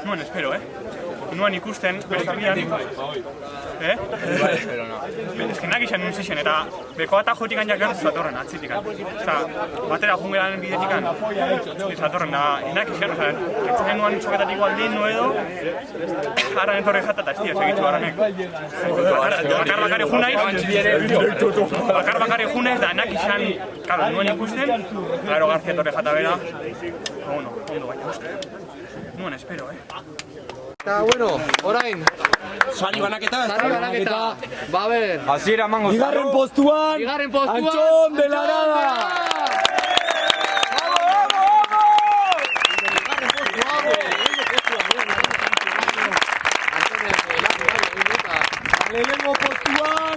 Nuen espero, Nuen ikusten, bezabian. Espero, no. Eskenak izan nun zizien, eta beko eta jotik anjak gertu zatorren, atzitikan. Eta batera jungelanen bidetikan, zatorren da, inak izan, etzatzen nuen txoketatik aldin nu edo, jarran entorri jata eta ez dira, segitzu garranek. Bakar bakari junez, da enak izan, karo, nuen ikusten, Claro García torri jata bera, ondo baina uste. Nuen espero, Eta, bueno, orain. Sari banaketa. Ba, a ver. Hasiera emango. Bigarren postuan. Antxon de la Arada. Lehenengo postuan.